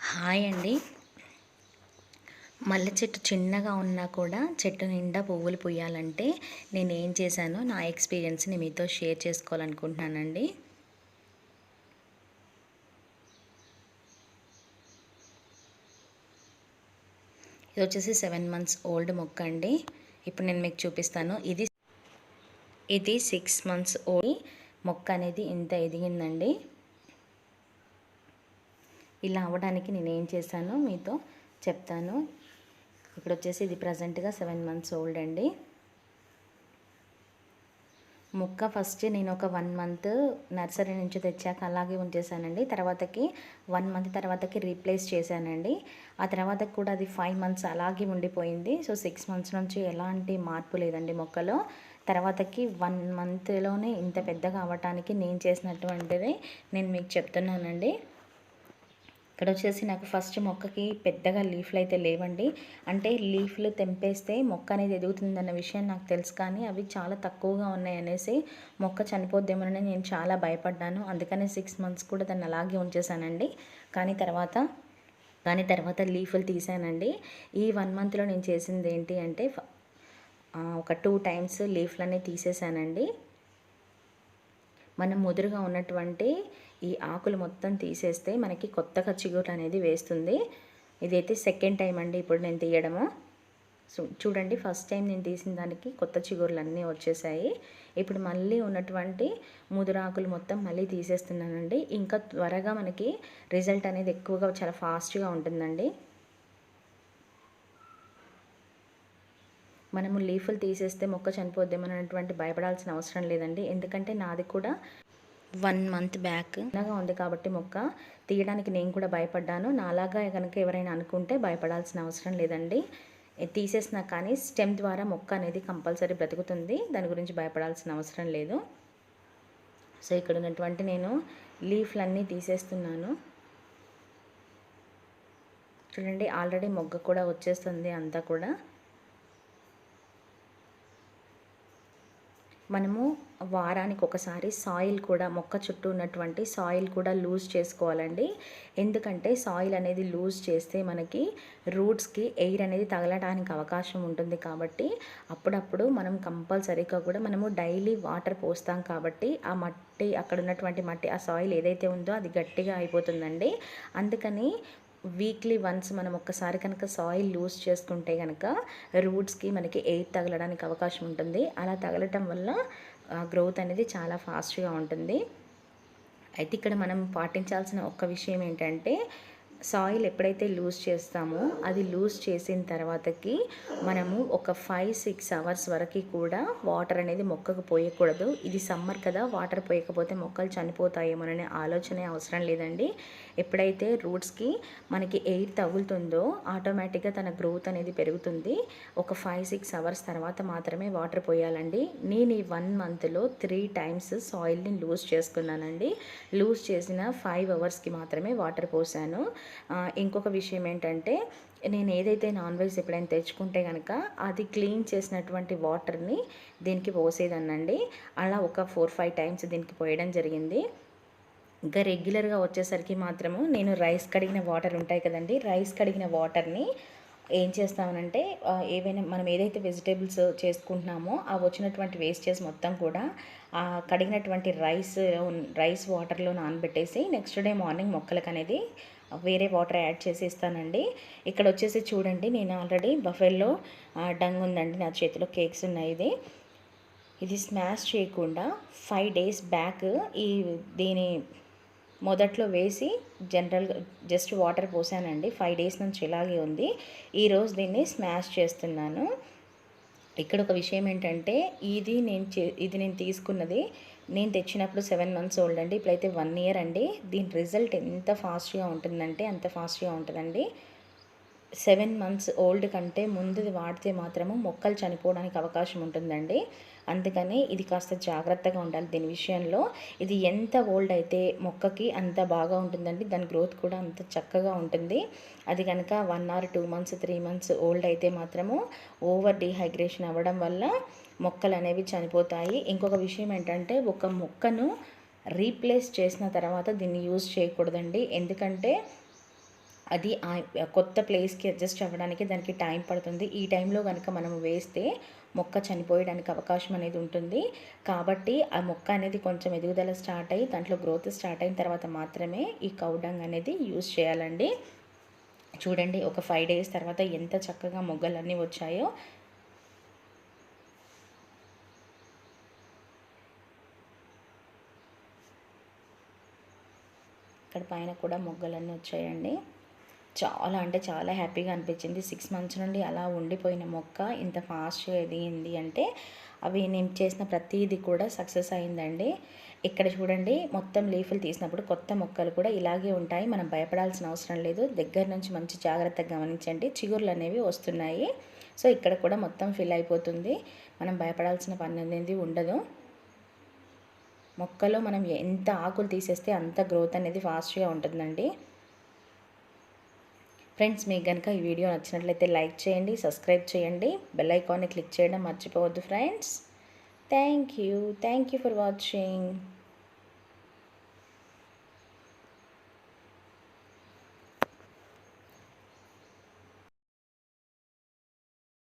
Hi అండి. మల్లె చెట్టు చిన్నగా ఉన్నా కూడా చెట్టు నిండా పువ్వులు పూయాలంటే నేనేం చేశానో నా ఎక్స్పీరియన్స్ని మీతో షేర్ చేసుకోవాలనుకుంటున్నానండి. ఇది వచ్చేసి 7 మంత్స్ ఓల్డ్ మొక్క అండి. ఇప్పుడు నేను మీకు చూపిస్తాను. ఇది 6 మంత్స్ ఓల్డ్ మొక్క అనేది ఇంత ఎదిగిందండి. ఇలా అవ్వడానికి నేనేం చేశానో మీతో చెప్తాను. ఇక్కడ వచ్చేసి ఇది ప్రజెంట్గా 7 మంత్స్ ఓల్డ్ అండి. మొక్క ఫస్ట్ నేను ఒక 1 మంత్ నర్సరీ నుంచి తెచ్చాక అలాగే ఉంచేసానండి. తర్వాతకి 1 మంత్ తర్వాతకి రీప్లేస్ చేశానండి. ఆ తర్వాత కూడా అది 5 మంత్స్ అలాగే ఉండిపోయింది. సో 6 మంత్స్ నుంచి ఎలాంటి మార్పు లేదండి మొక్కలో. తర్వాతకి 1 మంత్లోనే ఇంత పెద్దగా అవ్వటానికి నేను చేసినటువంటిది నేను మీకు చెప్తున్నానండి. ఇక్కడ వచ్చేసి నాకు ఫస్ట్ మొక్కకి పెద్దగా లీఫ్లు అయితే లేవండి. అంటే లీఫ్లు తెంపేస్తే మొక్క అనేది ఎదుగుతుందన్న విషయం నాకు తెలుసు, కానీ అవి చాలా తక్కువగా ఉన్నాయి అనేసి మొక్క చనిపోద్దేమోనని నేను చాలా భయపడ్డాను. అందుకనే 6 మంత్స్ కూడా దాన్ని అలాగే ఉంచేసానండి. కానీ తర్వాత లీఫ్లు తీసానండి. ఈ 1 మంత్లో నేను చేసింది ఏంటి అంటే ఒక 2 టైమ్స్ లీఫ్లన్నీ తీసేసానండి. మనం ముదురుగా ఉన్నటువంటి ఈ ఆకులు మొత్తం తీసేస్తే మనకి కొత్తగా చిగురు అనేది వేస్తుంది. ఇదైతే సెకండ్ టైం అండి ఇప్పుడు నేను తీయడము. సో చూడండి, ఫస్ట్ టైం నేను తీసిన దానికి కొత్త చిగురులు అన్నీ వచ్చేసాయి. ఇప్పుడు మళ్ళీ ఉన్నటువంటి ముదురాకులు మొత్తం మళ్ళీ తీసేస్తున్నానండి. ఇంకా త్వరగా మనకి రిజల్ట్ అనేది ఎక్కువగా చాలా ఫాస్ట్గా ఉంటుందండి. మనము లీఫ్లు తీసేస్తే మొక్క చనిపోద్దేమన్నటువంటి భయపడాల్సిన అవసరం లేదండి. ఎందుకంటే నాది కూడా 1 మంత్ బ్యాక్ చిన్నగా ఉంది కాబట్టి మొక్క తీయడానికి నేను కూడా భయపడ్డాను. నాలాగా కనుక ఎవరైనా అనుకుంటే భయపడాల్సిన అవసరం లేదండి. తీసేసినా కానీ స్టెమ్ ద్వారా మొక్క అనేది కంపల్సరీ బ్రతుకుతుంది. దాని గురించి భయపడాల్సిన అవసరం లేదు. సో ఇక్కడ ఉన్నటువంటి నేను లీఫ్లన్నీ తీసేస్తున్నాను. చూడండి, ఆల్రెడీ మొగ్గ కూడా వచ్చేస్తుంది అంతా కూడా. మనము వారానికి ఒకసారి సాయిల్ కూడా మొక్క చుట్టూ ఉన్నటువంటి సాయిల్ కూడా లూజ్ చేసుకోవాలండి. ఎందుకంటే సాయిల్ అనేది లూజ్ చేస్తే మనకి రూట్స్కి ఎయిర్ అనేది తగలడానికి అవకాశం ఉంటుంది. కాబట్టి అప్పుడప్పుడు మనం కంపల్సరీగా కూడా మనము డైలీ వాటర్ పోస్తాం కాబట్టి ఆ మట్టి, అక్కడ ఉన్నటువంటి మట్టి, ఆ సాయిల్ ఏదైతే ఉందో అది గట్టిగా అయిపోతుందండి. అందుకని వీక్లీ వన్స్ మనం ఒక్కసారి కనుక సాయిల్ లూజ్ చేసుకుంటే కనుక రూట్స్కి మనకి ఎయిర్ తగలడానికి అవకాశం ఉంటుంది. అలా తగలటం వల్ల గ్రోత్ అనేది చాలా ఫాస్ట్గా ఉంటుంది. అయితే ఇక్కడ మనం పాటించాల్సిన ఒక్క విషయం ఏంటంటే, సాయిల్ ఎప్పుడైతే లూజ్ చేస్తామో అది లూజ్ చేసిన తర్వాతకి మనము ఒక 5-6 అవర్స్ వరకు కూడా వాటర్ అనేది మొక్కకు పోయకూడదు. ఇది సమ్మర్ కదా, వాటర్ పోయకపోతే మొక్కలు చనిపోతాయేమోననే ఆలోచనే అవసరం లేదండి. ఎప్పుడైతే రూట్స్కి మనకి ఎయిర్ తగులుతుందో ఆటోమేటిక్గా తన గ్రోత్ అనేది పెరుగుతుంది. ఒక 5-6 అవర్స్ తర్వాత మాత్రమే వాటర్ పోయాలండి. నేను ఈ 1 మంత్లో 3 టైమ్స్ సాయిల్ని లూజ్ చేసుకున్నానండి. లూజ్ చేసిన 5 అవర్స్కి మాత్రమే వాటర్ పోసాను. ఇంకొక విషయం ఏంటంటే, నేను ఏదైతే నాన్ వెజ్ ఎప్పుడైనా తెచ్చుకుంటే కనుక అది క్లీన్ చేసినటువంటి వాటర్ని దీనికి పోసేదాన్నండి. అలా ఒక 4-5 టైమ్స్ దీనికి పోయడం జరిగింది. ఇంకా రెగ్యులర్గా వచ్చేసరికి మాత్రము నేను రైస్ కడిగిన వాటర్ ఉంటాయి కదండి, రైస్ కడిగిన వాటర్ని ఏం చేస్తామనంటే, ఏవైనా మనం ఏదైతే వెజిటేబుల్స్ చేసుకుంటున్నామో ఆ వచ్చినటువంటి వేస్టేజ్ మొత్తం కూడా కడిగినటువంటి రైస్ వాటర్లో నానబెట్టేసి నెక్స్ట్ డే మార్నింగ్ మొక్కలకు అనేది వేరే వాటర్ యాడ్ చేసి ఇస్తానండి. ఇక్కడ వచ్చేసి చూడండి, నేను ఆల్రెడీ బఫెల్లో డంగ్ ఉందండి నా చేతిలో, కేక్స్ ఉన్నాయి. ఇది స్మాష్ చేయకుండా 5 డేస్ బ్యాక్ దీని మొదట్లో వేసి జనరల్గా జస్ట్ వాటర్ పోసానండి. 5 డేస్ నుంచి ఇలాగే ఉంది. ఈరోజు దీన్ని స్మాష్ చేస్తున్నాను. ఇక్కడ ఒక విషయం ఏంటంటే, ఇది నేను తీసుకున్నది నేను తెచ్చినప్పుడు 7 మంత్స్ ఓల్డ్ అండి. ఇప్పుడైతే 1 ఇయర్ అండి. దీని రిజల్ట్ ఎంత ఫాస్ట్గా ఉంటుందంటే అంత ఫాస్ట్గా ఉంటుందండి. 7 మంత్స్ ఓల్డ్ కంటే ముందుది వాడితే మాత్రము మొక్కలు చనిపోవడానికి అవకాశం ఉంటుందండి. అందుకని ఇది కాస్త జాగ్రత్తగా ఉండాలి దీని విషయంలో. ఇది ఎంత ఓల్డ్ అయితే మొక్కకి అంత బాగా ఉంటుందండి. దాని గ్రోత్ కూడా అంత చక్కగా ఉంటుంది. అది కనుక 1 or 2 months 3 months ఓల్డ్ అయితే మాత్రము ఓవర్ డీహైడ్రేషన్ అవ్వడం వల్ల మొక్కలు అనేవి చనిపోతాయి. ఇంకొక విషయం ఏంటంటే, ఒక మొక్కను రీప్లేస్ చేసిన తర్వాత దీన్ని యూజ్ చేయకూడదండి. ఎందుకంటే అది కొత్త ప్లేస్కి అడ్జస్ట్ అవ్వడానికి దానికి టైం పడుతుంది. ఈ టైంలో కనుక మనము వేస్తే మొక్క చనిపోయడానికి అవకాశం అనేది ఉంటుంది. కాబట్టి ఆ మొక్క అనేది కొంచెం ఎదుగుదల స్టార్ట్ అయ్యి దాంట్లో గ్రోత్ స్టార్ట్ అయిన తర్వాత మాత్రమే ఈ కౌ డంగ్ అనేది యూజ్ చేయాలండి. చూడండి ఒక 5 డేస్ తర్వాత ఎంత చక్కగా మొగ్గలన్నీ వచ్చాయో. ఇక్కడ పైన కూడా మొగ్గలన్నీ వచ్చాయండి. చాలా అంటే చాలా హ్యాపీగా అనిపించింది. 6 మంత్స్ నుండి అలా ఉండిపోయిన మొక్క ఇంత ఫాస్ట్‌గా ఎదిగింది అంటే అవి నేను చేసిన ప్రతీది కూడా సక్సెస్ అయిందండి. ఇక్కడ చూడండి మొత్తం లీఫ్‌లు తీసినప్పుడు కొత్త మొక్కలు కూడా ఇలాగే ఉంటాయి. మనం భయపడాల్సిన అవసరం లేదు. దగ్గర నుంచి మంచి జాగ్రత్తగా గమనించండి. చిగుర్లు అనేవి వస్తున్నాయి. సో ఇక్కడ కూడా మొత్తం ఫిల్ అయిపోతుంది. మనం భయపడాల్సిన పని అనేది ఉండదు. మొక్కలో మనం ఎంత ఆకులు తీసేస్తే అంత గ్రోత్ అనేది ఫాస్ట్‌గా ఉంటుందండి. ఫ్రెండ్స్, మీకు కనుక ఈ వీడియో నచ్చినట్లయితే లైక్ చేయండి, సబ్స్క్రైబ్ చేయండి, బెల్ ఐకాన్ని క్లిక్ చేయడం మర్చిపోవద్దు friends. Thank you for watching.